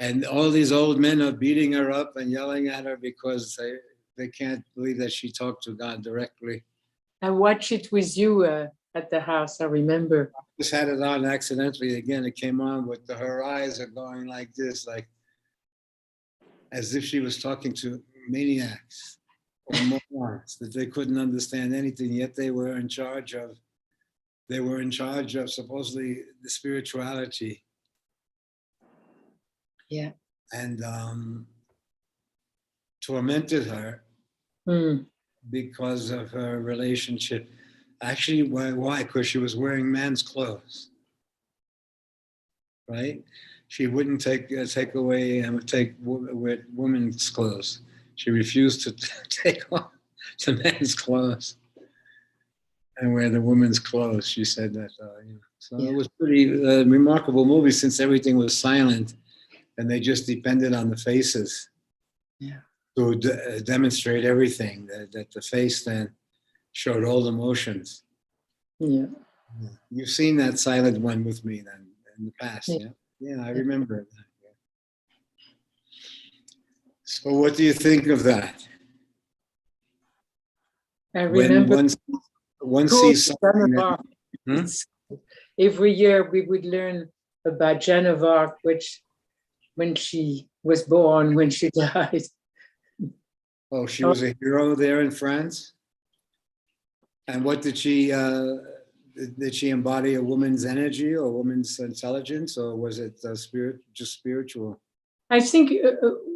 And all these old men are beating her up and yelling at her because they can't believe that she talked to God directly. I watched it with you at the house, I remember. I just had it on accidentally again. It came on with her eyes are going like this, like as if she was talking to maniacs or morons, that they couldn't understand anything, yet they were in charge of supposedly the spirituality. Yeah. And tormented her because of her relationship. Actually, why? Because she was wearing men's clothes, right? She wouldn't take away and take women's clothes. She refused to take off the men's clothes and wear the women's clothes. She said that. So it was pretty remarkable movie, since everything was silent and they just depended on the faces to demonstrate everything. That the face then showed all the emotions. Yeah. You've seen that silent one with me then in the past, yeah, I remember that. So what do you think of that? I remember when one sees something that, every year we would learn about Joan of Arc, which when she was born, when she died. Oh, she was a hero there in France? And what did she embody? A woman's energy or woman's intelligence, or was it just spiritual? I think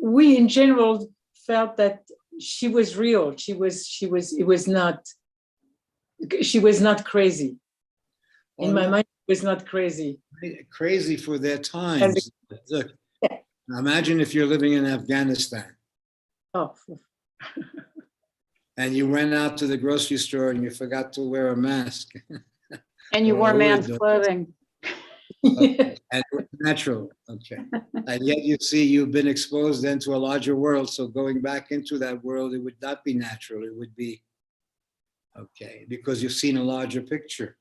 we in general felt that she was real. She was not crazy. In my mind, she was not crazy. Crazy for their times. Look, imagine if you're living in Afghanistan. Oh. And you went out to the grocery store and you forgot to wear a mask. And you wore man's clothing. Okay. And it was natural. Okay. And yet you've been exposed then to a larger world. So going back into that world, it would not be natural. It would be, okay, because you've seen a larger picture.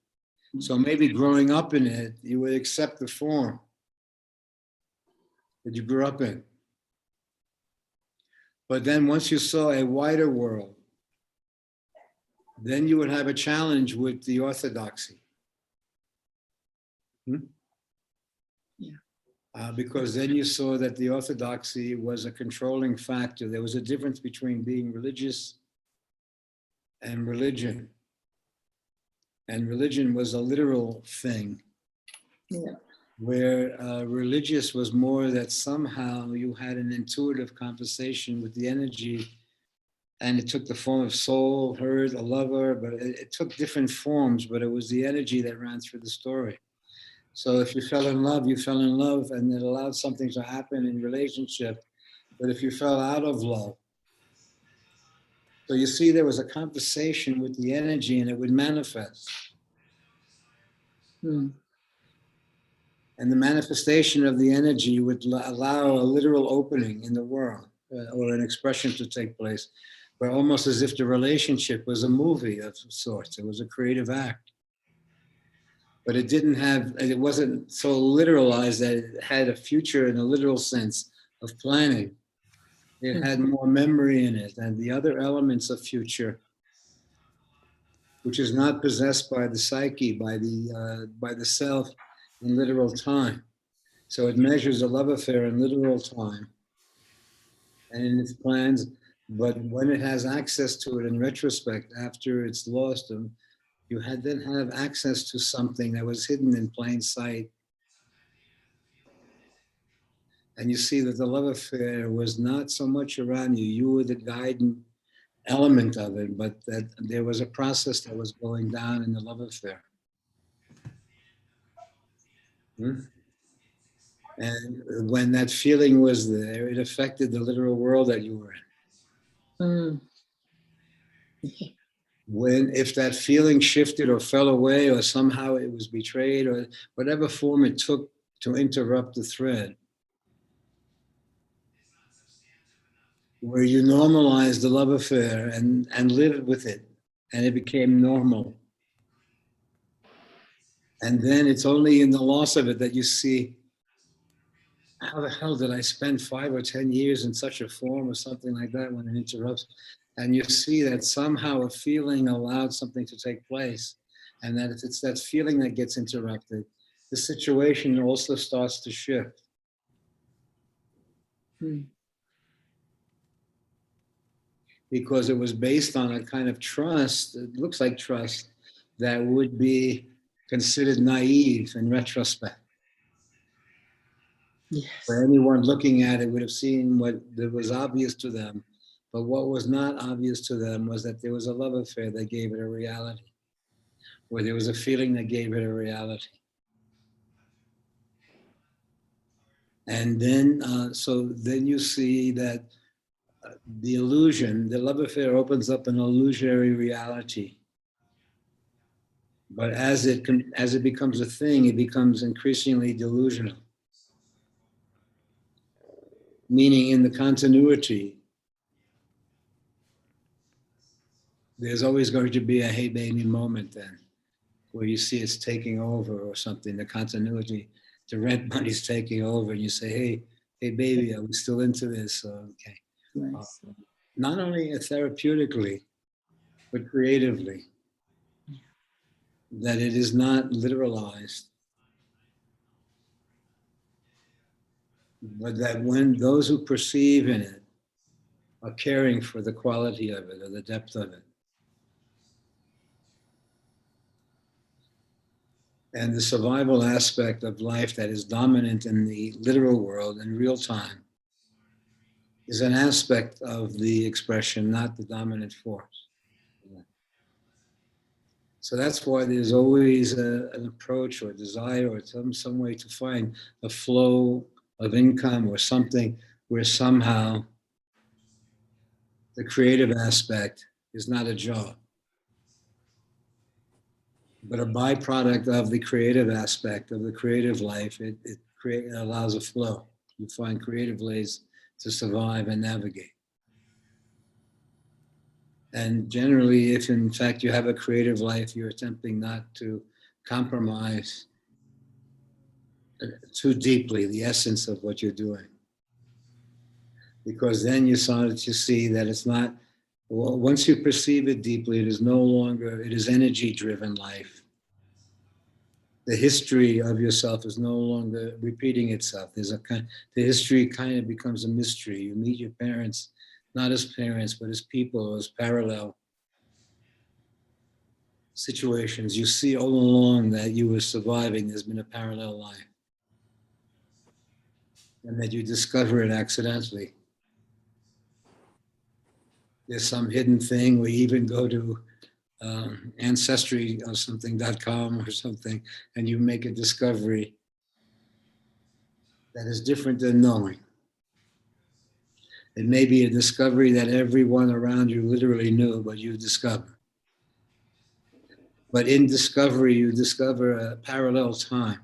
So maybe growing up in it, you would accept the form that you grew up in. But then once you saw a wider world, then you would have a challenge with the orthodoxy. Because then you saw that the orthodoxy was a controlling factor. There was a difference between being religious and religion. And religion was a literal thing. Where religious was more that somehow you had an intuitive conversation with the energy, and it took the form of soul, herd, a lover, but it took different forms, but it was the energy that ran through the story. So if you fell in love, you fell in love, and it allowed something to happen in relationship. But if you fell out of love, so you see there was a conversation with the energy and it would manifest. And the manifestation of the energy would allow a literal opening in the world or an expression to take place, where almost as if the relationship was a movie of sorts. It was a creative act. But it wasn't so literalized that it had a future in a literal sense of planning. It had more memory in it and the other elements of future, which is not possessed by the psyche, by the self in literal time. So it measures a love affair in literal time and in its plans, but when it has access to it in retrospect, after it's lost them, you then have access to something that was hidden in plain sight. And you see that the love affair was not so much around you. You were the guiding element of it, but that there was a process that was going down in the love affair. And when that feeling was there, it affected the literal world that you were in. If that feeling shifted or fell away, or somehow it was betrayed, or whatever form it took to interrupt the thread, where you normalized the love affair and lived with it, and it became normal. And then it's only in the loss of it that you see how the hell did I spend 5 or 10 years in such a form or something like that when it interrupts? And you see that somehow a feeling allowed something to take place, and that it's that feeling that gets interrupted. The situation also starts to shift. Because it was based on a kind of trust, it looks like trust, that would be considered naive in retrospect. Yes. For anyone looking at it would have seen what that was obvious to them, but what was not obvious to them was that there was a love affair that gave it a reality, or there was a feeling that gave it a reality. And then, so then you see that the illusion, the love affair opens up an illusionary reality. But as it becomes a thing, it becomes increasingly delusional. Meaning in the continuity, there's always going to be a hey baby moment then, where you see it's taking over or something, the continuity, the rent money's taking over, and you say, hey baby, are we still into this? Okay. Nice. Not only therapeutically, but creatively, that it is not literalized, but that when those who perceive in it are caring for the quality of it or the depth of it. And the survival aspect of life that is dominant in the literal world in real time is an aspect of the expression, not the dominant force. So that's why there's always an approach or desire or some way to find a flow of income or something where somehow the creative aspect is not a job, but a byproduct of the creative aspect of the creative life. It allows a flow. You find creative ways to survive and navigate. And generally, if in fact you have a creative life, you're attempting not to compromise too deeply the essence of what you're doing. Because then you start to see that it's not, well, once you perceive it deeply, it is no longer, it is energy-driven life. The history of yourself is no longer repeating itself. The history kind of becomes a mystery. You meet your parents, not as parents, but as people, as parallel situations. You see all along that you were surviving, there's been a parallel life. And that you discover it accidentally. There's some hidden thing. We even go to ancestry or something.com or something, and you make a discovery that is different than knowing. It may be a discovery that everyone around you literally knew, but you discover. But in discovery, you discover a parallel time.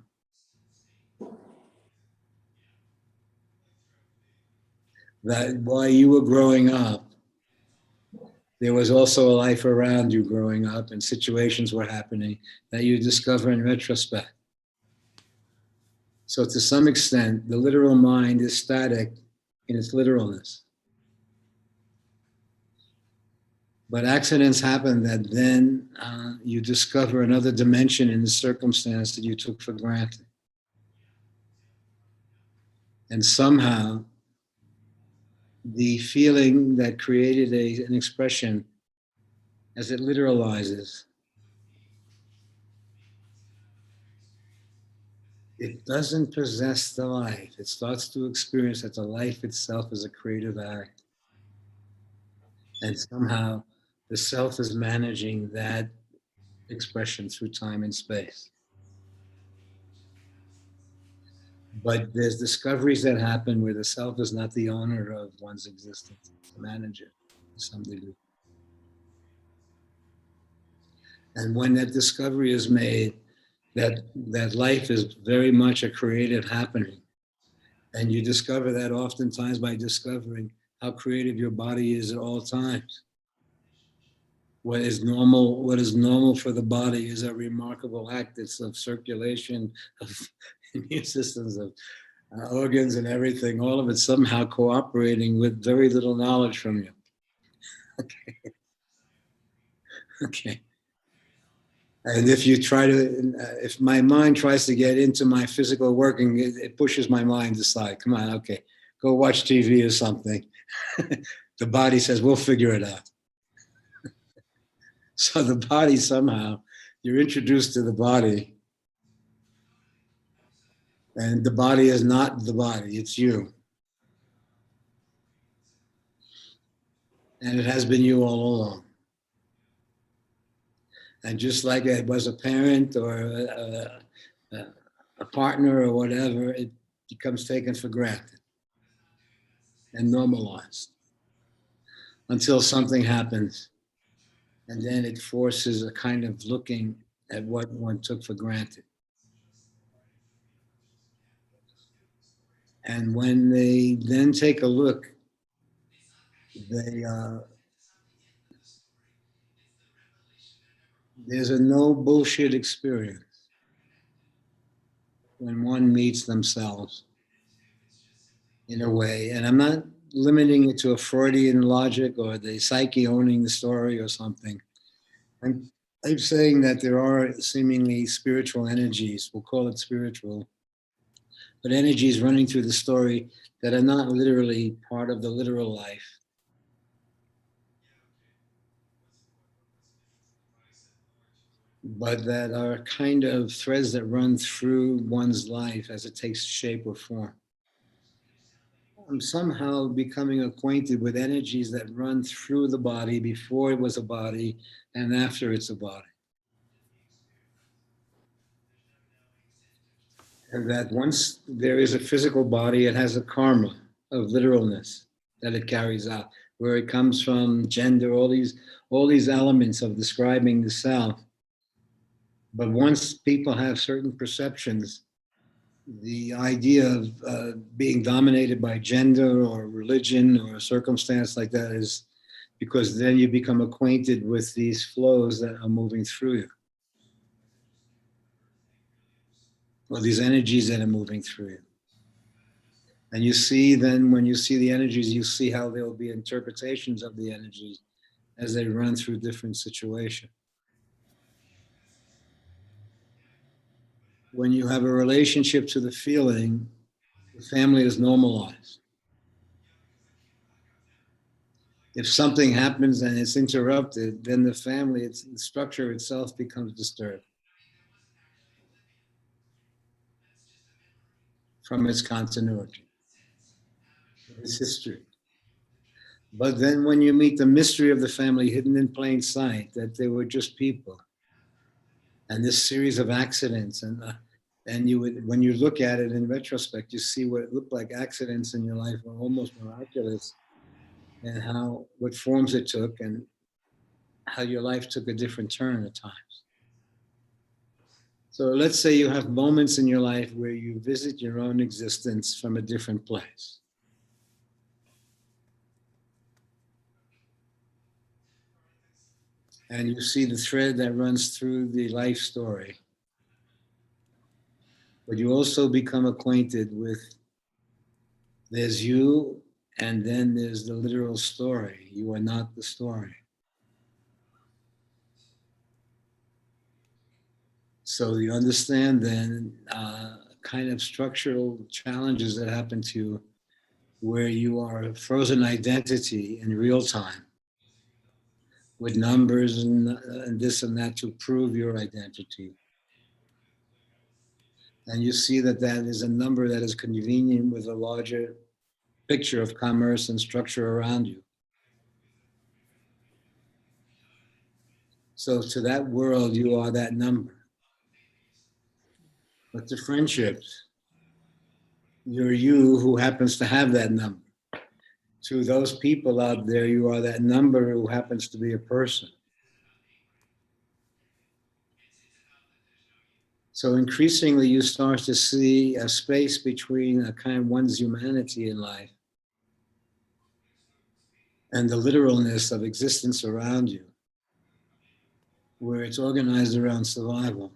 That while you were growing up, there was also a life around you growing up, and situations were happening that you discover in retrospect. So to some extent, the literal mind is static in its literalness. But accidents happen that then you discover another dimension in the circumstance that you took for granted. And somehow, the feeling that created an expression, as it literalizes, it doesn't possess the life. It starts to experience that the life itself is a creative act. And somehow the self is managing that expression through time and space. But there's discoveries that happen where the self is not the owner of one's existence, it's the manager to some degree. And when that discovery is made, that life is very much a creative happening. And you discover that oftentimes by discovering how creative your body is at all times. What is normal for the body is a remarkable act. It's of circulation, of immune systems, of organs and everything, all of it somehow cooperating with very little knowledge from you. Okay. Okay. And if you try to, if my mind tries to get into my physical working, it pushes my mind aside. Come on, okay, go watch TV or something. The body says, we'll figure it out. So the body somehow, you're introduced to the body, and the body is not the body, it's you. And it has been you all along. And just like it was a parent or a partner or whatever, it becomes taken for granted and normalized until something happens. And then it forces a kind of looking at what one took for granted. And when they then take a look, they there's a no bullshit experience when one meets themselves in a way. And I'm not limiting it to a Freudian logic or the psyche owning the story or something. I'm saying that there are seemingly spiritual energies, we'll call it spiritual, but energies running through the story that are not literally part of the literal life. But that are kind of threads that run through one's life as it takes shape or form. I'm somehow becoming acquainted with energies that run through the body before it was a body and after it's a body. And that once there is a physical body, it has a karma of literalness that it carries out, where it comes from, gender, all these elements of describing the self. But once people have certain perceptions, the idea of being dominated by gender or religion or a circumstance like that is because then you become acquainted with these flows that are moving through you, or these energies that are moving through you. And you see then, when you see the energies, you see how there will be interpretations of the energies as they run through different situations. When you have a relationship to the feeling, the family is normalized. If something happens and it's interrupted, then the family, the structure itself becomes disturbed from its continuity, its history. But then when you meet the mystery of the family hidden in plain sight, that they were just people, and this series of accidents, and you would, when you look at it in retrospect, you see what it looked like accidents in your life were almost miraculous, and how, what forms it took, and how your life took a different turn at times. So let's say you have moments in your life where you visit your own existence from a different place. And you see the thread that runs through the life story. But you also become acquainted with, there's you, and then there's the literal story. You are not the story. So you understand then kind of structural challenges that happen to you where you are a frozen identity in real time with numbers and this and that to prove your identity. And you see that that is a number that is convenient with a larger picture of commerce and structure around you. So to that world, you are that number. But to friendships, you're you who happens to have that number. To those people out there, you are that number who happens to be a person. So increasingly, you start to see a space between a kind of one's humanity in life and the literalness of existence around you, where it's organized around survival.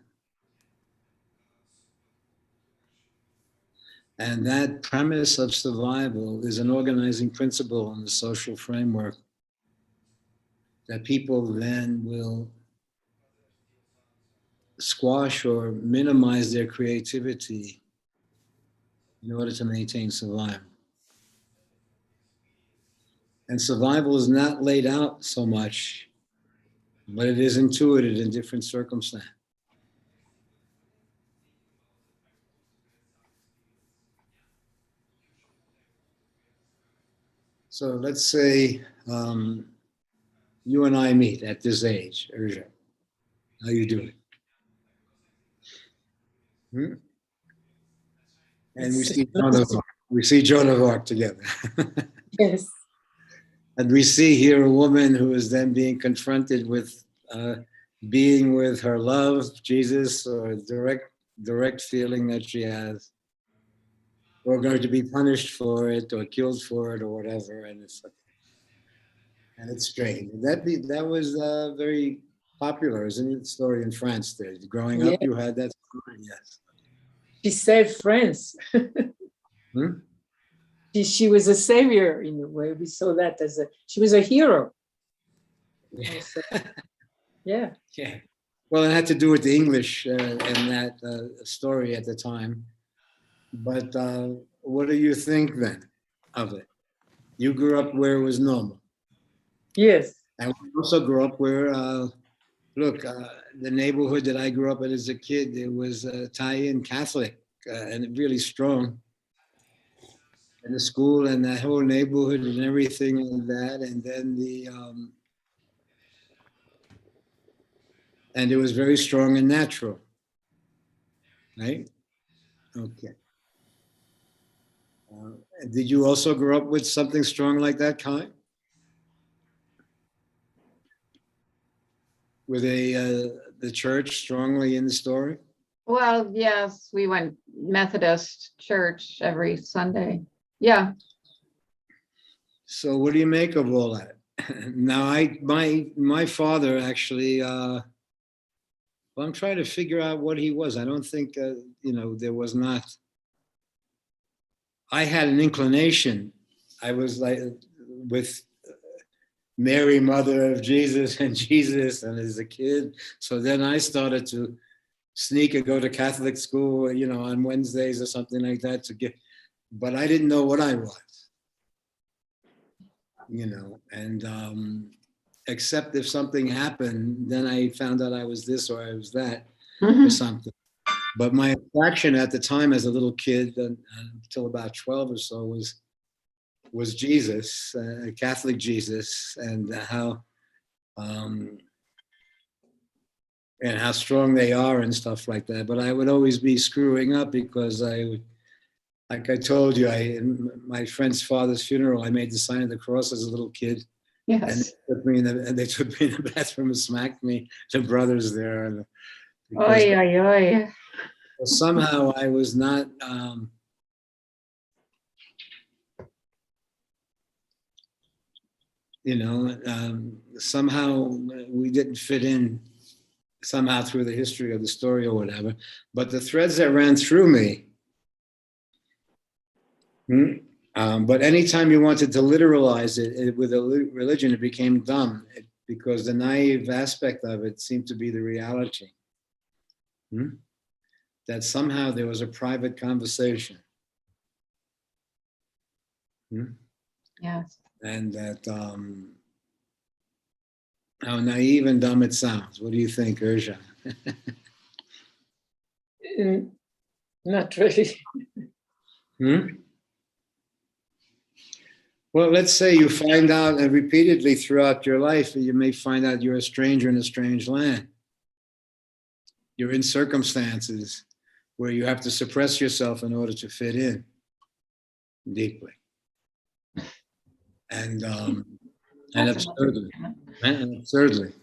And that premise of survival is an organizing principle in the social framework that people then will squash or minimize their creativity in order to maintain survival. And survival is not laid out so much, but it is intuited in different circumstances. So let's say you and I meet at this age, Erja. How you doing? Hmm? And we see Joan of Arc together. Yes. And we see here a woman who is then being confronted with being with her love, Jesus, or direct feeling that she has, or going to be punished for it, or killed for it, or whatever. And it's strange. That was very popular, isn't it? The story in France. There, growing up, Yeah. you had that story. Yes. She saved France. Hmm? She was a savior in a way. We saw that she was a hero. Also. Yeah. Yeah. Well, it had to do with the English in that story at the time. But what do you think then of it? You grew up where it was normal. Yes. And we also grew up where, the neighborhood that I grew up in as a kid, it was Italian Catholic and really strong. And the school and that whole neighborhood and everything like that. And then and it was very strong and natural. Right? Okay. Did you also grow up with something strong like that, Kai? Were they the church strongly in the story? Well, yes, we went Methodist church every Sunday. Yeah. So what do you make of all that? Now, my father actually. Well, I'm trying to figure out what he was. I don't think there was not. I had an inclination. I was like with Mary, mother of Jesus, and Jesus, and as a kid. So then I started to sneak and go to Catholic school, on Wednesdays or something like that but I didn't know what I was, and except if something happened, then I found out I was this or I was that or something. But my attraction at the time as a little kid, until about 12 or so, was Jesus, Catholic Jesus, and how strong they are and stuff like that. But I would always be screwing up because like I told you, in my friend's father's funeral, I made the sign of the cross as a little kid. Yes. And they took me in the bathroom and smacked me, the brothers there. And Oy, oy, oy. somehow I was not, somehow we didn't fit in somehow through the history of the story or whatever. But the threads that ran through me, but anytime you wanted to literalize it with a religion, it became dumb because the naive aspect of it seemed to be the reality. That somehow there was a private conversation. Yes. And that how naive and dumb it sounds. What do you think, Erja? Not really. Well, let's say you find out repeatedly throughout your life, you may find out you're a stranger in a strange land. You're in circumstances where you have to suppress yourself in order to fit in deeply. And absurdly. And absurdly.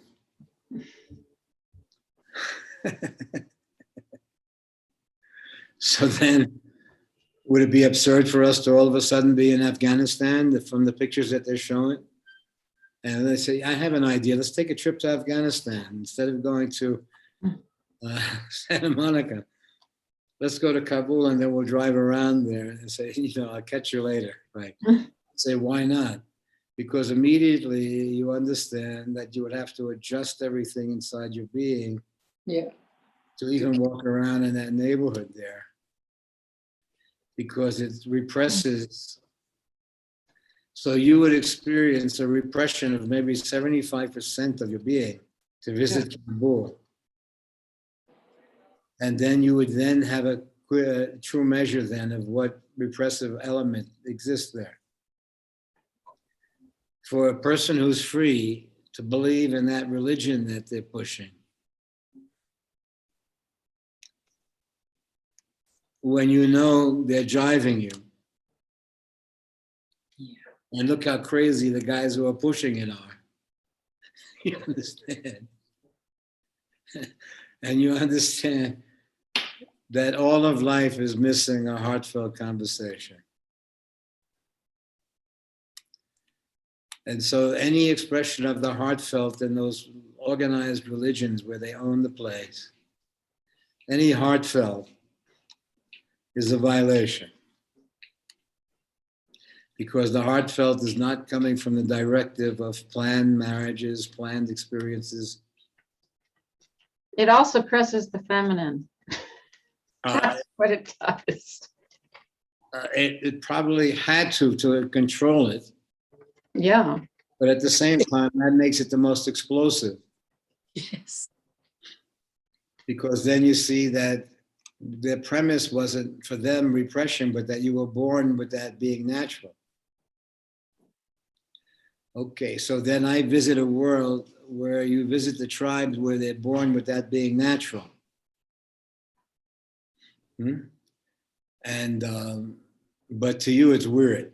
So then, would it be absurd for us to all of a sudden be in Afghanistan from the pictures that they're showing? And they say, I have an idea. Let's take a trip to Afghanistan instead of going to Santa Monica. let's go to Kabul and then we'll drive around there and say, I'll catch you later. Right. Say, why not? Because immediately you understand that you would have to adjust everything inside your being to even walk around in that neighborhood there. Because it represses. So you would experience a repression of maybe 75% of your being to visit Kabul. And then you would then have a true measure then of what repressive element exists there. For a person who's free to believe in that religion that they're pushing, when you know they're driving you, and look how crazy the guys who are pushing it are. You understand? And you understand that all of life is missing a heartfelt conversation. And so any expression of the heartfelt in those organized religions where they own the place, any heartfelt is a violation. Because the heartfelt is not coming from the directive of planned marriages, planned experiences. It also presses the feminine. That's what it does. It probably had to control it. Yeah. But at the same time, that makes it the most explosive. Yes. Because then you see that the premise wasn't for them repression, but that you were born with that being natural. Okay, so then I visit a world where you visit the tribes where they're born with that being natural. And but to you it's weird.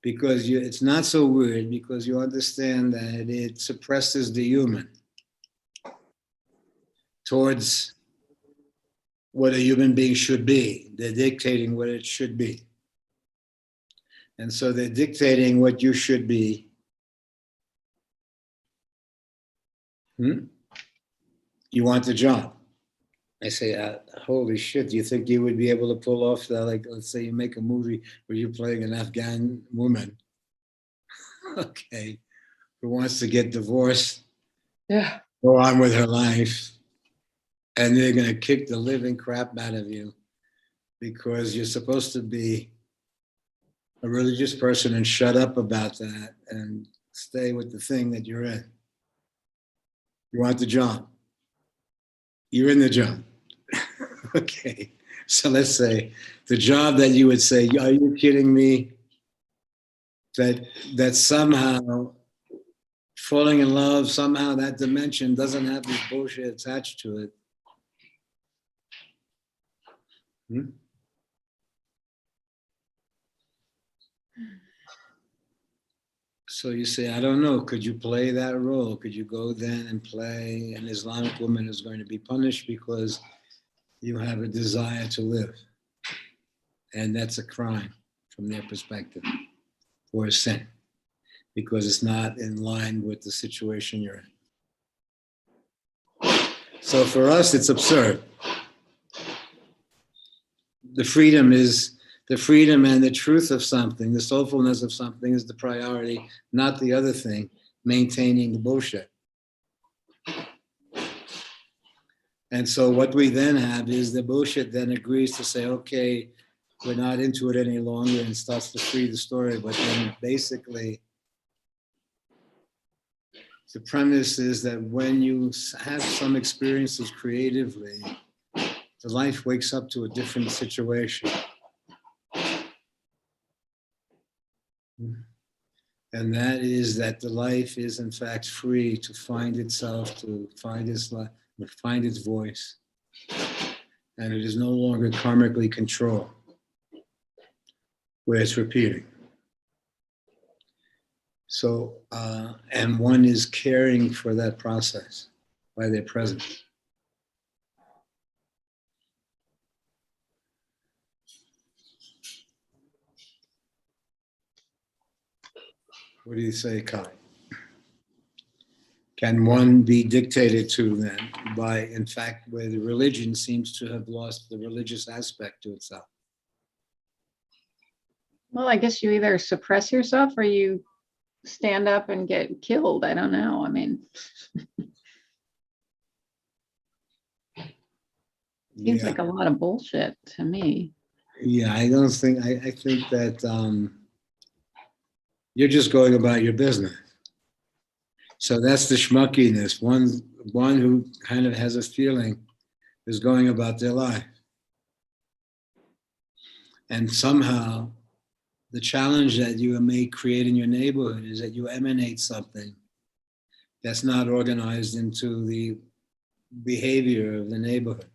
Because it's not so weird because you understand that it suppresses the human towards what a human being should be. They're dictating what it should be. And so they're dictating what you should be. You want the job. I say, holy shit, do you think you would be able to pull off that? Like, let's say you make a movie where you're playing an Afghan woman, okay, who wants to get divorced, go on with her life, and they're going to kick the living crap out of you because you're supposed to be a religious person and shut up about that and stay with the thing that you're in. You want the job. You're in the job. Okay. So let's say the job that you would say, are you kidding me? That somehow falling in love, somehow that dimension doesn't have this bullshit attached to it. So you say, I don't know, could you play that role? Could you go then and play an Islamic woman who's going to be punished because you have a desire to live? And that's a crime from their perspective, or a sin, because it's not in line with the situation you're in. So for us, it's absurd. The freedom and the truth of something, the soulfulness of something is the priority, not the other thing, maintaining the bullshit. And so what we then have is the bullshit then agrees to say, okay, we're not into it any longer and starts to free the story. But then basically, the premise is that when you have some experiences creatively, the life wakes up to a different situation. And that is that the life is in fact free to find itself, to find its life, to find its voice. And it is no longer karmically controlled, where it's repeating. So, and one is caring for that process by their presence. What do you say, Kai? can one be dictated to then by, in fact, where the religion seems to have lost the religious aspect to itself? Well, I guess you either suppress yourself or you stand up and get killed. I don't know. I mean, seems like a lot of bullshit to me. Yeah, I don't think, I think that you're just going about your business. So that's the schmuckiness. One who kind of has a feeling is going about their life. And somehow the challenge that you may create in your neighborhood is that you emanate something that's not organized into the behavior of the neighborhood.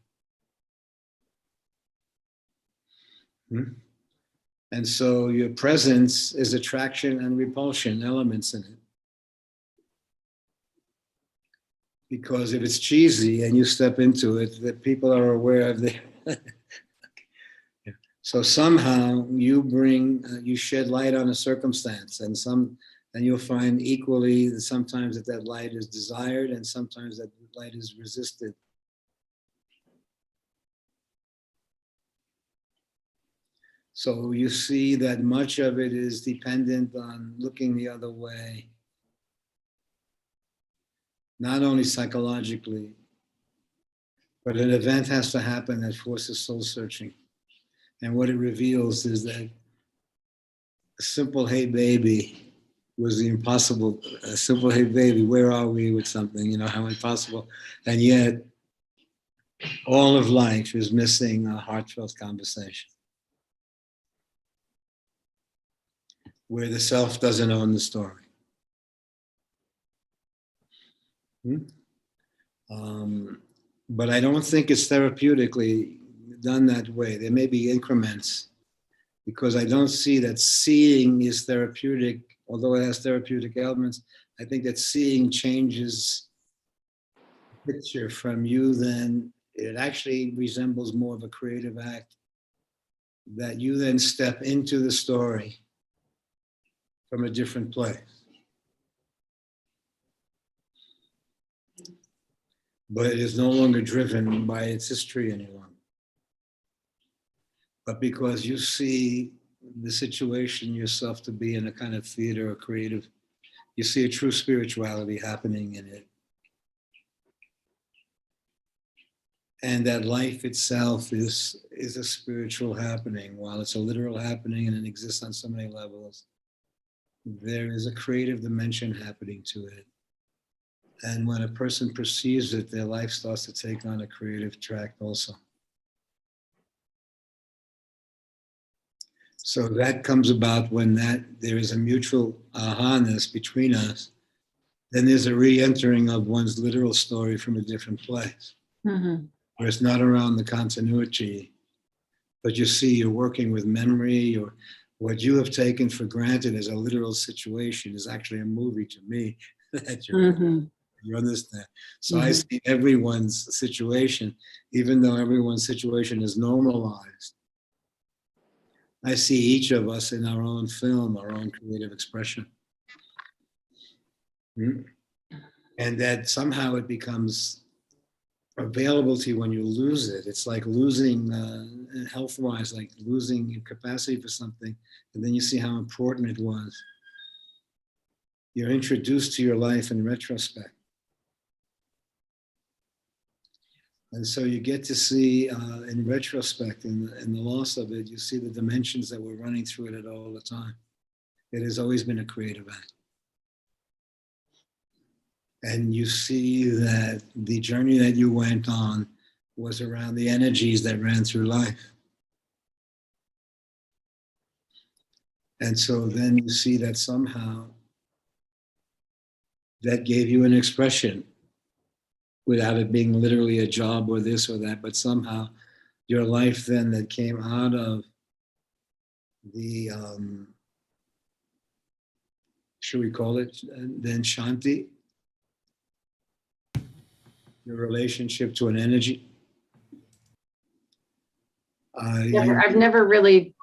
And so your presence is attraction and repulsion elements in it. Because if it's cheesy and you step into it, that people are aware of the. So somehow you bring, you shed light on a circumstance, and you'll find equally that sometimes that light is desired and sometimes that light is resisted. So you see that much of it is dependent on looking the other way. Not only psychologically, but an event has to happen that forces soul searching. And what it reveals is that a simple "hey baby" was the impossible. A simple "hey baby, where are we?" with something, you know, how impossible. And yet, all of life is missing a heartfelt conversation where the self doesn't own the story. But I don't think it's therapeutically done that way. There may be increments, because I don't see that seeing is therapeutic, although it has therapeutic elements. I think that seeing changes the picture from you, then it actually resembles more of a creative act, that you then step into the story from a different place. But it is no longer driven by its history any longer. But because you see the situation yourself to be in a kind of theater or creative, you see a true spirituality happening in it. And that life itself is a spiritual happening. While it's a literal happening and it exists on so many levels, there is a creative dimension happening to it. And when a person perceives it, their life starts to take on a creative track also. So that comes about when there is a mutual aha-ness between us. Then there's a re-entering of one's literal story from a different place, where it's not around the continuity, but you see you're working with memory, or what you have taken for granted as a literal situation is actually a movie to me that you understand. So I see everyone's situation, even though everyone's situation is normalized. I see each of us in our own film, our own creative expression. And that somehow it becomes available to you when you lose it. It's like losing, health-wise, like losing capacity for something, and then you see how important it was. You're introduced to your life in retrospect. And so you get to see, in retrospect, in the loss of it, you see the dimensions that were running through it all the time. It has always been a creative act. And you see that the journey that you went on was around the energies that ran through life. And so then you see that somehow that gave you an expression, without it being literally a job or this or that, but somehow your life then that came out of the, should we call it then Shanti? Your relationship to an energy. I've never really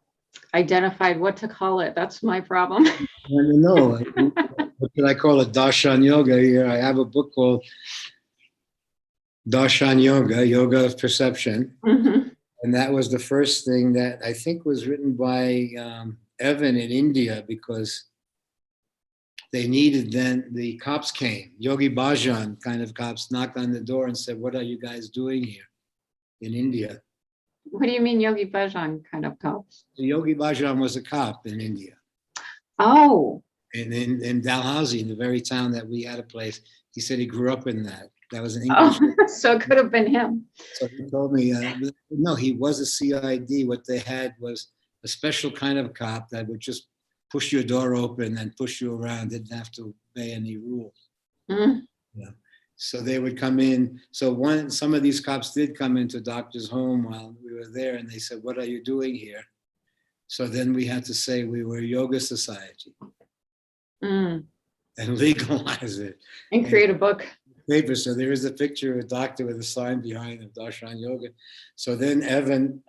identified what to call it. That's my problem. No, what should I call it? Darshan Yoga. Here I have a book called Darshan Yoga, Yoga of Perception. Mhm. And that was the first thing that I think was written by Evan in India, because they needed, then the cops came. Yogi Bhajan kind of cops knocked on the door and said, "What are you guys doing here in India?" What do you mean Yogi Bhajan kind of cops? So Yogi Bhajan was a cop in India, Oh, in Dalhousie, in the very town that we had a place. He said he grew up in that. That was an English. oh, so it could have been him. So he told me, no, he was a CID. What they had was a special kind of cop that would just push your door open and push you around, didn't have to obey any rules. Mm. Yeah. So they would come in. So some of these cops did come into Doctor's home while we were there, and they said, "What are you doing here?" So then we had to say we were a yoga society Mm. and legalize it. And create a book. Paper. So there is a picture of a doctor with a sign behind him, Darshan Yoga. So then Evan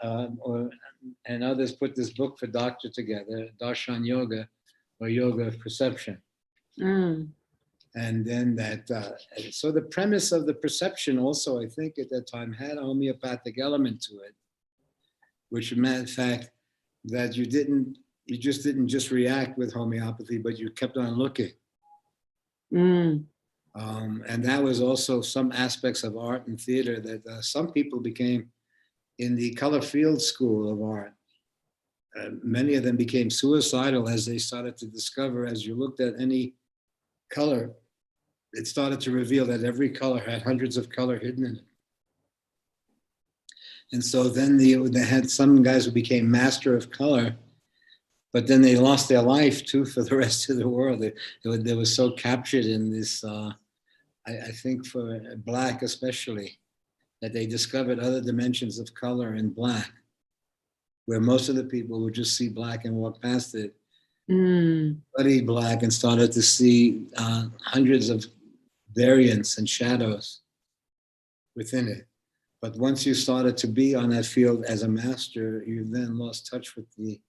and others put this book for Doctor together, Darshan Yoga, or Yoga of Perception. Mm. And then so the premise of the perception also, I think at that time, had a homeopathic element to it, which meant the fact that you just didn't just react with homeopathy, but you kept on looking. Mm. And that was also some aspects of art and theater that some people became in the color field school of art. Many of them became suicidal as they started to discover, as you looked at any color, it started to reveal that every color had hundreds of color hidden in it. And so then they had some guys who became master of color, but then they lost their life too for the rest of the world. They were so captured in this, I think for black especially, that they discovered other dimensions of color in black, where most of the people would just see black and walk past it. Mm. Studied black and started to see hundreds of variants and shadows within it. But once you started to be on that field as a master, you then lost touch with the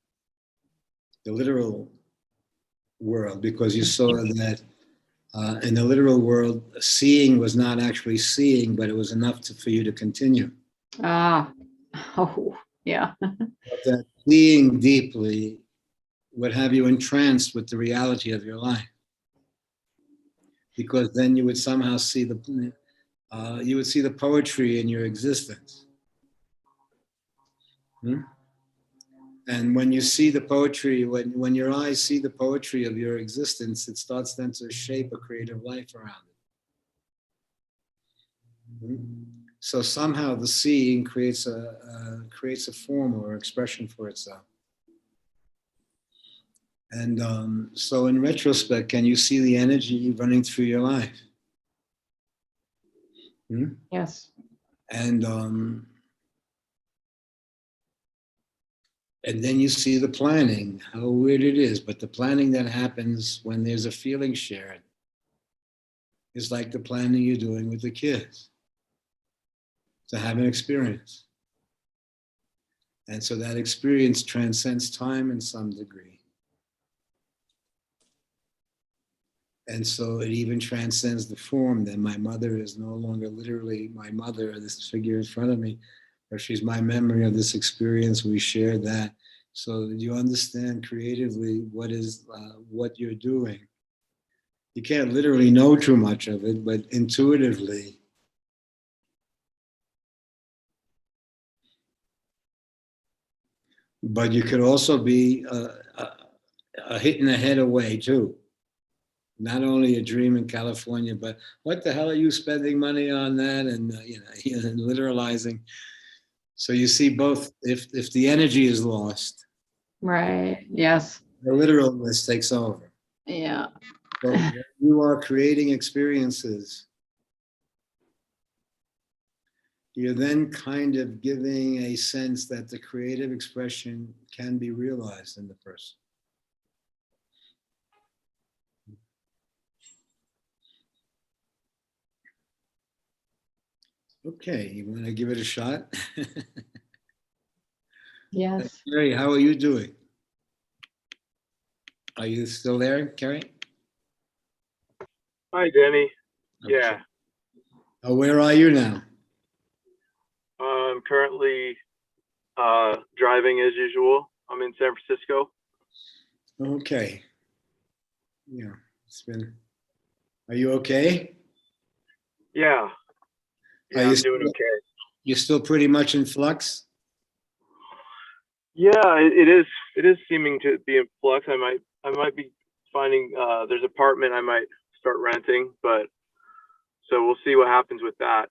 literal world, because you saw that in the literal world, seeing was not actually seeing, but it was enough for you to continue. Ah, oh, yeah. But that seeing deeply would have you entranced with the reality of your life, because then you would somehow see the poetry in your existence. And when you see the poetry, when your eyes see the poetry of your existence, it starts then to shape a creative life around it. So somehow the seeing creates a form or expression for itself. And so in retrospect, can you see the energy running through your life? Yes. And then you see the planning, how weird it is, but the planning that happens when there's a feeling shared is like the planning you're doing with the kids to have an experience. And so that experience transcends time in some degree. And so it even transcends the form. That my mother is no longer literally my mother, this figure in front of me, or she's my memory of this experience. We share that. So you understand creatively what you're doing. You can't literally know too much of it, but intuitively, but you could also be a hit in the head away too. Not only a dream in California, but what the hell are you spending money on that? And literalizing. So you see both. If the energy is lost, Right. Yes. the literalness takes over. Yeah. So you are creating experiences. You're then kind of giving a sense that the creative expression can be realized in the person. Okay, you want to give it a shot? Yes. Carrie, how are you doing? Are you still there, Carrie? Hi, Denny. Okay. Yeah, Where are you now? I'm currently driving as usual. I'm in San Francisco. Okay. Yeah, it's been. Are you okay? Yeah, Are yeah, you I'm doing okay. You're still pretty much in flux? Yeah, it is. It is seeming to be in flux. I might be finding there's an apartment I might start renting, but so we'll see what happens with that.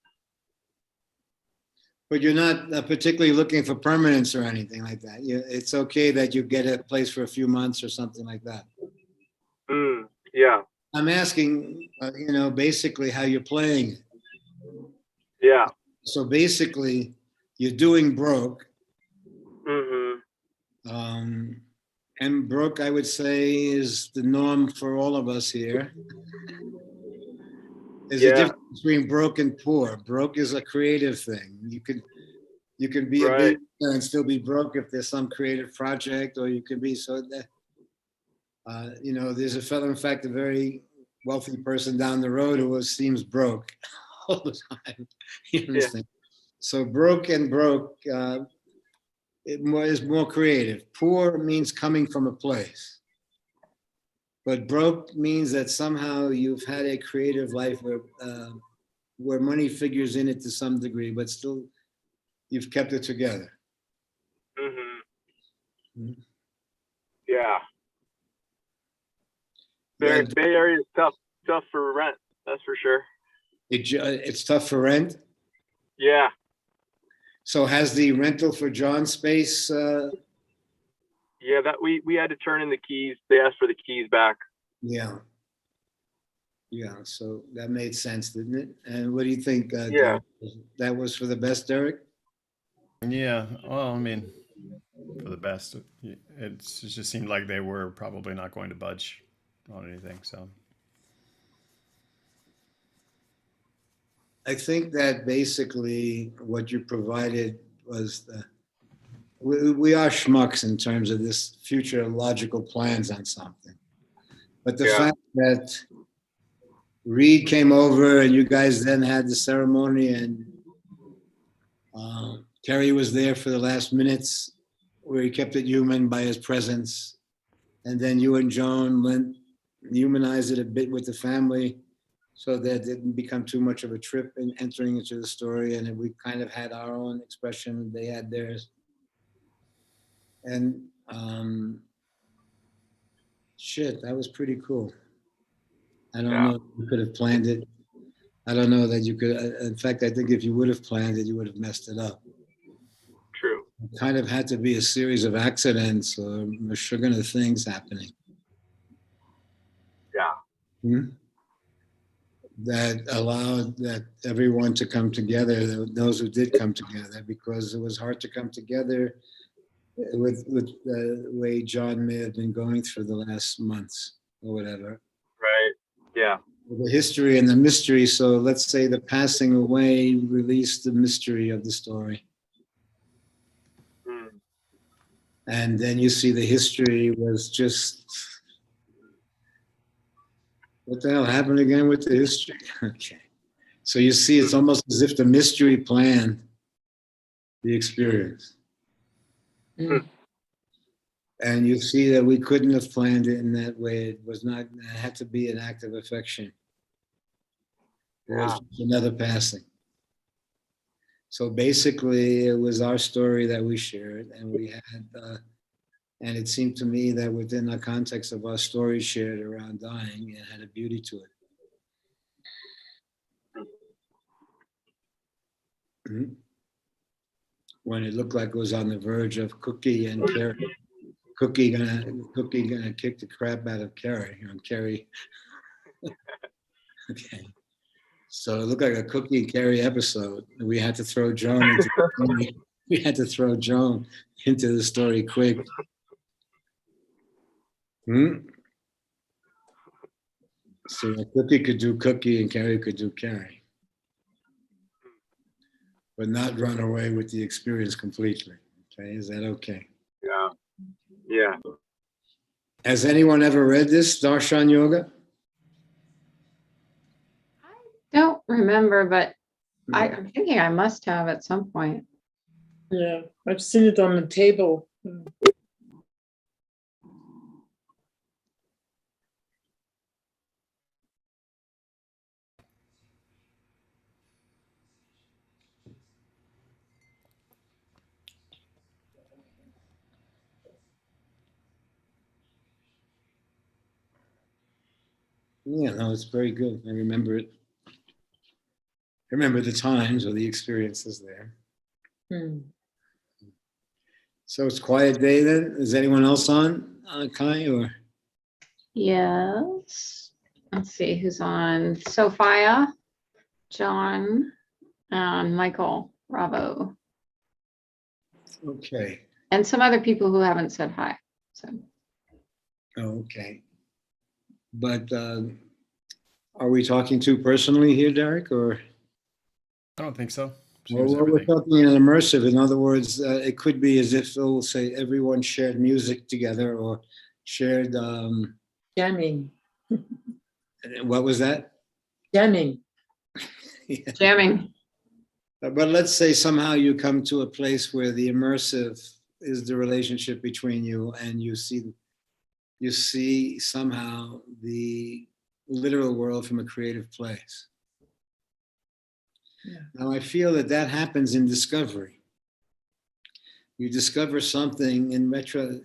But you're not particularly looking for permanence or anything like that. It's okay that you get a place for a few months or something like that. Yeah, I'm asking, basically how you're playing it. yeah. So basically, you're doing broke. Mm-hmm. And broke, I would say, is the norm for all of us here. There's a Yeah. difference between broke and poor. Broke is a creative thing. You can be a Right. billionaire and still be broke if there's some creative project, or you can be so that there's a fellow, in fact, a very wealthy person down the road who seems broke all the time. You understand? So broke is more creative. Poor means coming from a place. But broke means that somehow you've had a creative life where money figures in it to some degree, but still you've kept it together. Mm-hmm. Mhm. Yeah. Yeah, Bay Area is tough for rent. That's for sure. it's tough for rent. Yeah. So has the rental for John's space? Yeah. That we had to turn in the keys. They asked for the keys back. Yeah. Yeah. So that made sense, didn't it? And what do you think? Yeah. Derek? That was for the best, Derek? Yeah, well, I mean, for the best. It just seemed like they were probably not going to budge on anything. So I think that basically what you provided was we are schmucks in terms of this future logical plans on something. But the Yeah. fact that Reed came over and you guys then had the ceremony and Kerry was there for the last minutes where he kept it human by his presence. And then you and Joan humanized it a bit with the family so that it didn't become too much of a trip in entering into the story. And we kind of had our own expression, they had theirs. And that was pretty cool. I don't know if you could have planned it. I don't know that you could. In fact, I think if you would have planned it, you would have messed it up. True. It kind of had to be a series of accidents or sugar things happening. Yeah. That allowed that everyone to come together, those who did come together, because it was hard to come together with the way John may have been going through the last months or whatever. Right. Yeah. The history and the mystery. So let's say the passing away released the mystery of the story. And then you see the history was just, what the hell happened again with the history? Okay. So you see, it's almost as if the mystery planned the experience. And you see that we couldn't have planned it in that way. It was not, it had to be an act of affection. It was just another passing. So basically, it was our story that we shared, and we had, and it seemed to me that within the context of our story shared around dying, it had a beauty to it. Mm-hmm. When it looked like it was on the verge of Cookie and Carrie. Cookie gonna kick the crap out of Carrie. Carrie. Okay. So it looked like a Cookie and Carrie episode. We had to throw Joan into the story. We had to throw Joan into the story quick. So Cookie could do Cookie and Carrie could do Carrie. But not run away with the experience completely. Okay, is that okay? Yeah. Yeah. Has anyone ever read this, Darshan Yoga? remember, but I'm thinking I must have at some point. Yeah, I've seen it on the table. Yeah, no, it's very good. I remember it. I remember the times or the experiences there. Hmm. So it's quiet day then. Is anyone else on, Kai? Or Yes. Let's see who's on. Sophia, John, and Michael, Bravo, okay, and some other people who haven't said hi. So okay. But are we talking to personally here, Derek, or? I don't think so. Well, Seems we're everything. talking in immersive. In other words, it could be as if, we'll say, everyone shared music together or shared, Jamming, what was that? jamming. Yeah. jamming. But let's say somehow you come to a place where the immersive is the relationship between you, and you see somehow the literal world from a creative place. Yeah. Now, I feel that that happens in discovery. You discover something in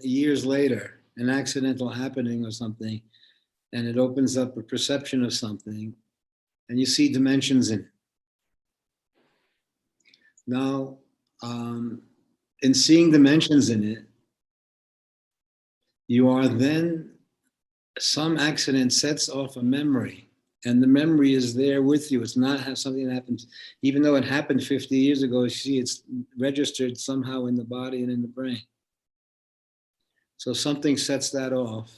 years later, an accidental happening or something, and it opens up a perception of something, and you see dimensions in it. Now, in seeing dimensions in it, you are then, some accident sets off a memory, and the memory is there with you. It's not something that happened, even though it happened 50 years ago, you see it's registered somehow in the body and in the brain. So something sets that off,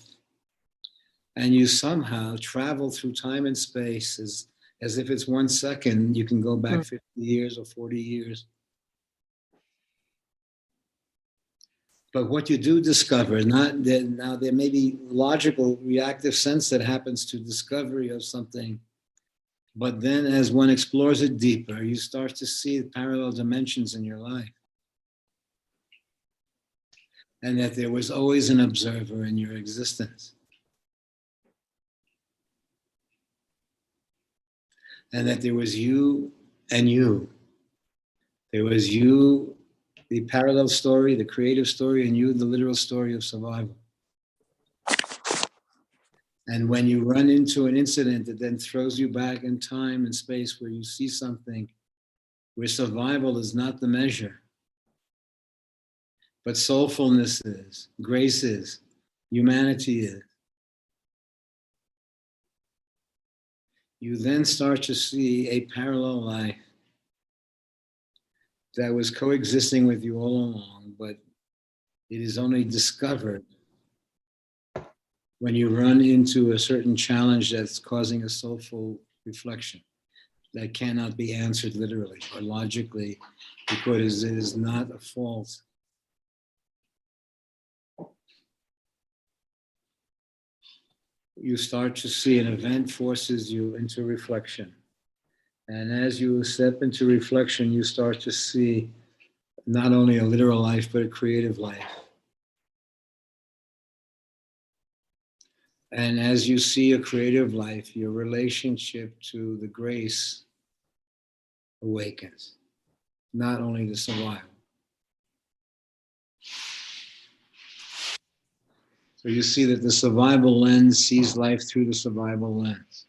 and you somehow travel through time and space as if it's 1 second, you can go back 50 years or 40 years. But what you do discover, not that now there may be logical reactive sense that happens to discovery of something, but then as one explores it deeper, you start to see parallel dimensions in your life. And that there was always an observer in your existence. And that there was you and you. There was you, the parallel story, the creative story, and you, the literal story of survival. And when you run into an incident that then throws you back in time and space where you see something where survival is not the measure, but soulfulness is, grace is, humanity is, you then start to see a parallel life that was coexisting with you all along, but it is only discovered when you run into a certain challenge that's causing a soulful reflection that cannot be answered literally or logically, because it is not a fault. You start to see an event forces you into reflection. And as you step into reflection, you start to see not only a literal life, but a creative life. And as you see a creative life, your relationship to the grace awakens, not only the survival. So you see that the survival lens sees life through the survival lens.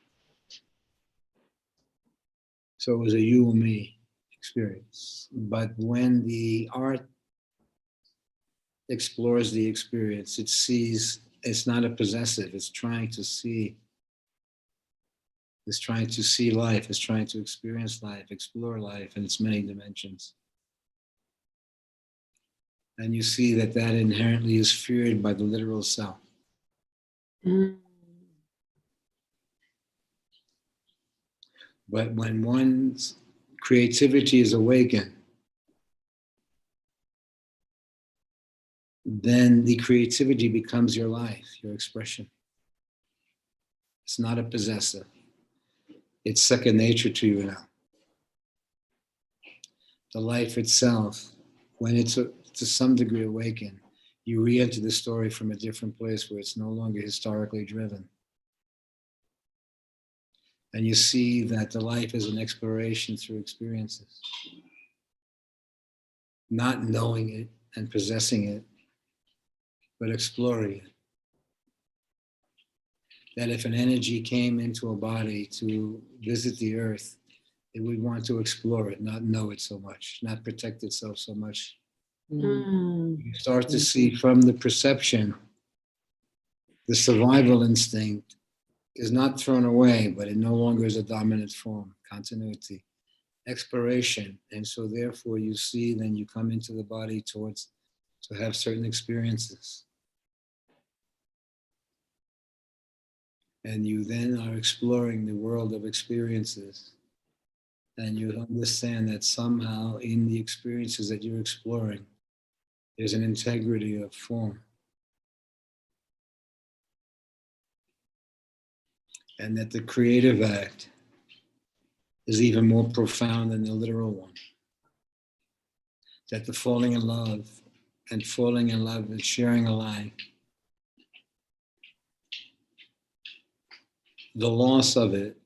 So it was a you and me experience. But when the art explores the experience, it sees it's not a possessive, it's trying to see life, it's trying to experience life, explore life in its many dimensions. And you see that that inherently is feared by the literal self. But when one's creativity is awakened, then the creativity becomes your life, your expression. It's not a possessive. It's second nature to you now. the life itself, when it's to some degree awakened, you re-enter the story from a different place where it's no longer historically driven. And you see that the life is an exploration through experiences. Not knowing it and possessing it, but exploring it. That if an energy came into a body to visit the earth, it would want to explore it, not know it so much, not protect itself so much. You start to see from the perception, the survival instinct is not thrown away, but it no longer is a dominant form, continuity, exploration. And so therefore you see, then you come into the body towards to have certain experiences. And you then are exploring the world of experiences. And you understand that somehow in the experiences that you're exploring, there's an integrity of form. And that the creative act is even more profound than the literal one. That the falling in love and sharing a life, the loss of it,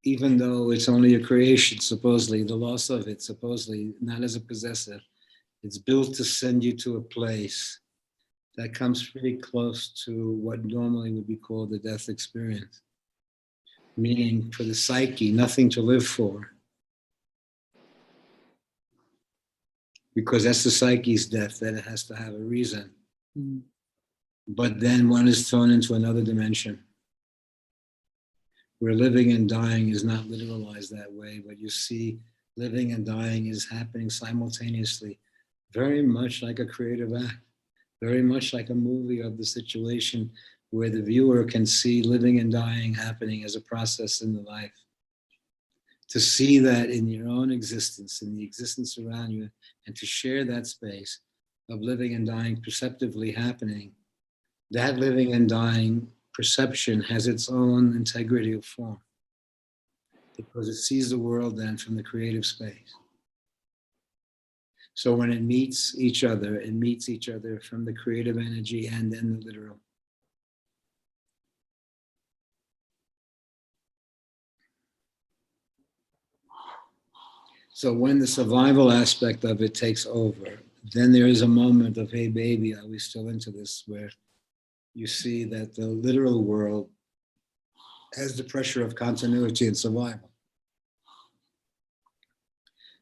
even though it's only a creation, supposedly, the loss of it, supposedly, not as a possessor, it's built to send you to a place that comes pretty close to what normally would be called the death experience. Meaning for the psyche, nothing to live for. Because that's the psyche's death, that it has to have a reason. But then one is thrown into another dimension where living and dying is not literalized that way, but you see living and dying is happening simultaneously, very much like a creative act, very much like a movie of the situation where the viewer can see living and dying happening as a process in the life. To see that in your own existence, in the existence around you, and to share that space of living and dying perceptively happening, that living and dying perception has its own integrity of form because it sees the world then from the creative space. So when it meets each other from the creative energy and then the literal. So when the survival aspect of it takes over, then there is a moment of, hey baby, are we still into this? Where you see that the literal world has the pressure of continuity and survival.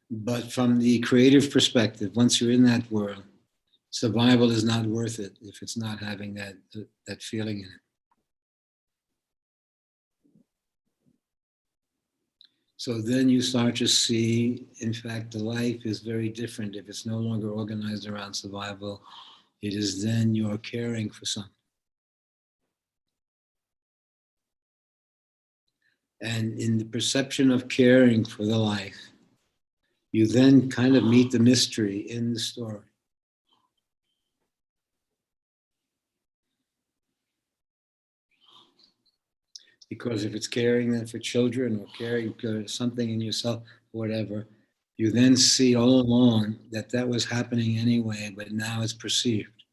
But from the creative perspective, once you're in that world, survival is not worth it if it's not having that feeling in it. So then you start to see, in fact, the life is very different if it's no longer organized around survival. It is then you're caring for something. And in the perception of caring for the life, you then kind of meet the mystery in the story. Because if it's caring then for children or caring for something in yourself, whatever, you then see all along that that was happening anyway, but now it's perceived.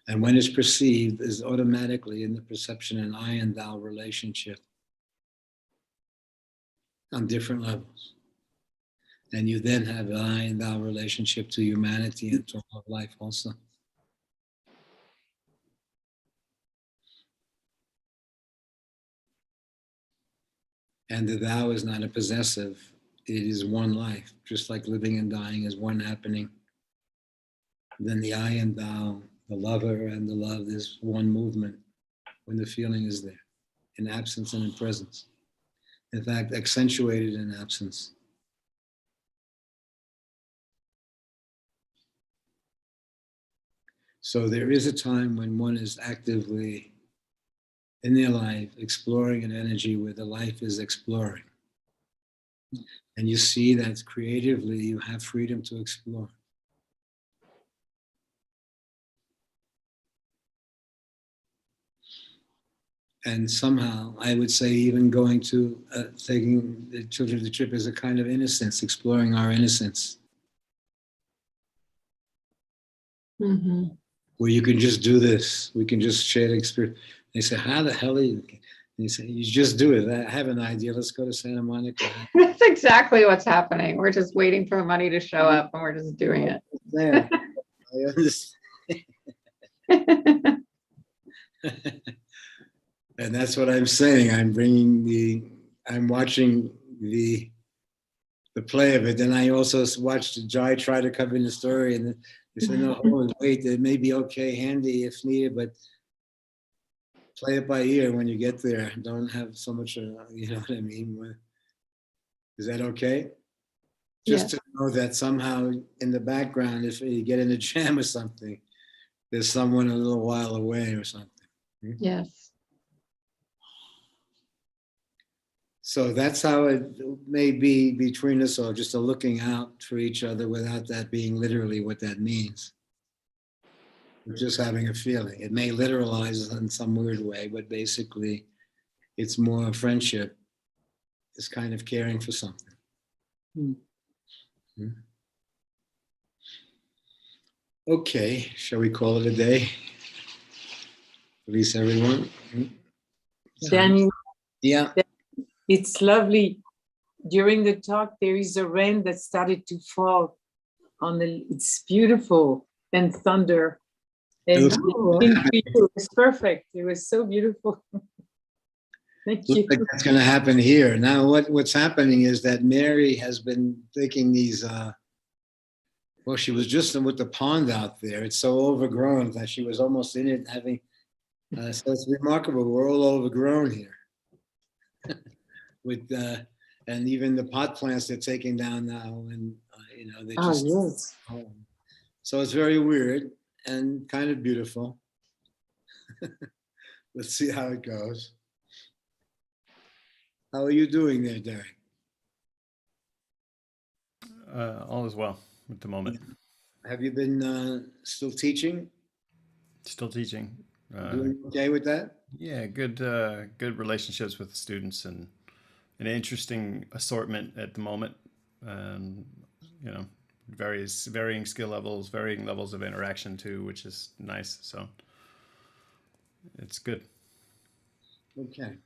And when it's perceived, is automatically in the perception an I and thou relationship on different levels. And you then have an I and thou relationship to humanity and to all of life also. And the thou is not a possessive, it is one life, just like living and dying is one happening. Then the I and thou, the lover and the love, is one movement when the feeling is there, in absence and in presence. In fact, accentuated in absence. So there is a time when one is actively in their life exploring an energy where the life is exploring. And you see that creatively you have freedom to explore. And somehow, I would say, even going to taking the children to the trip is a kind of innocence, exploring our innocence, Mhm. where you can just do this. We can just share the experience. They say, "How the hell are you?" And you say, "You just do it. I have an idea. Let's go to Santa Monica." That's exactly what's happening. We're just waiting for the money to show up and we're just doing it. There, I understand. And that's what I'm saying. I'm watching the play of it. Then I also watched the Jai try to cover in the story, and they said, "No, hold on, wait. It may be okay, handy if needed, but play it by ear when you get there. Don't have so much. You know what I mean? Is that okay? Just Yeah. to know that somehow in the background, if you get in a jam or something, there's someone a little while away or something." Yes. So that's how it may be between us all, just a looking out for each other without that being literally what that means. We're just having a feeling. It may literalize in some weird way, but basically it's more a friendship. It's kind of caring for something. Hmm. Okay, shall we call it a day? Release everyone. Danny, Yeah. it's lovely. During the talk, there is a rain that started to fall on the, it's beautiful, and thunder. And it was perfect. It was so beautiful. Thank you. Looks like that's going to happen here. Now, what's happening is that Mary has been taking these. Well, she was just with the pond out there. It's so overgrown that she was almost in it, having. So it's remarkable. We're all overgrown here. With and even the pot plants they're taking down now, and they just. Yes. So it's very weird and kind of beautiful. Let's see how it goes. How are you doing there, Derek? All is well at the moment. Have you been still teaching? Still teaching. Doing okay with that? Yeah, good relationships with the students and an interesting assortment at the moment. You know, varying skill levels, varying levels of interaction too, which is nice. So it's good. Okay.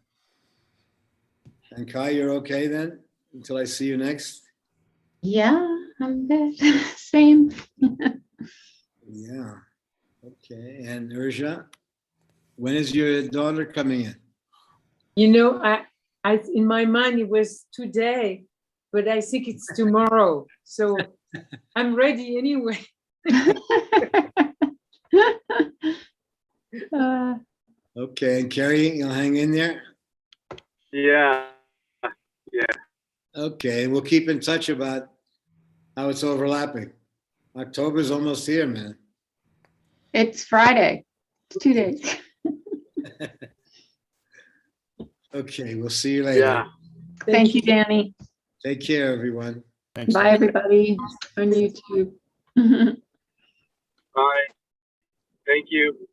And Kai, you're okay then? Until I see you next? Yeah, I'm good. Same. Yeah. Okay. And Urja, when is your daughter coming in? You know, I in my mind it was today, but I think it's tomorrow. So I'm ready anyway. Okay. And Carrie, you'll hang in there? Yeah. Okay. We'll keep in touch about how it's overlapping. October's almost here, man. It's Friday. It's 2 days. Okay. We'll see you later. Yeah. Thank you, Danny. Take care, everyone. Thanks. Bye, everybody on YouTube. Bye. Thank you.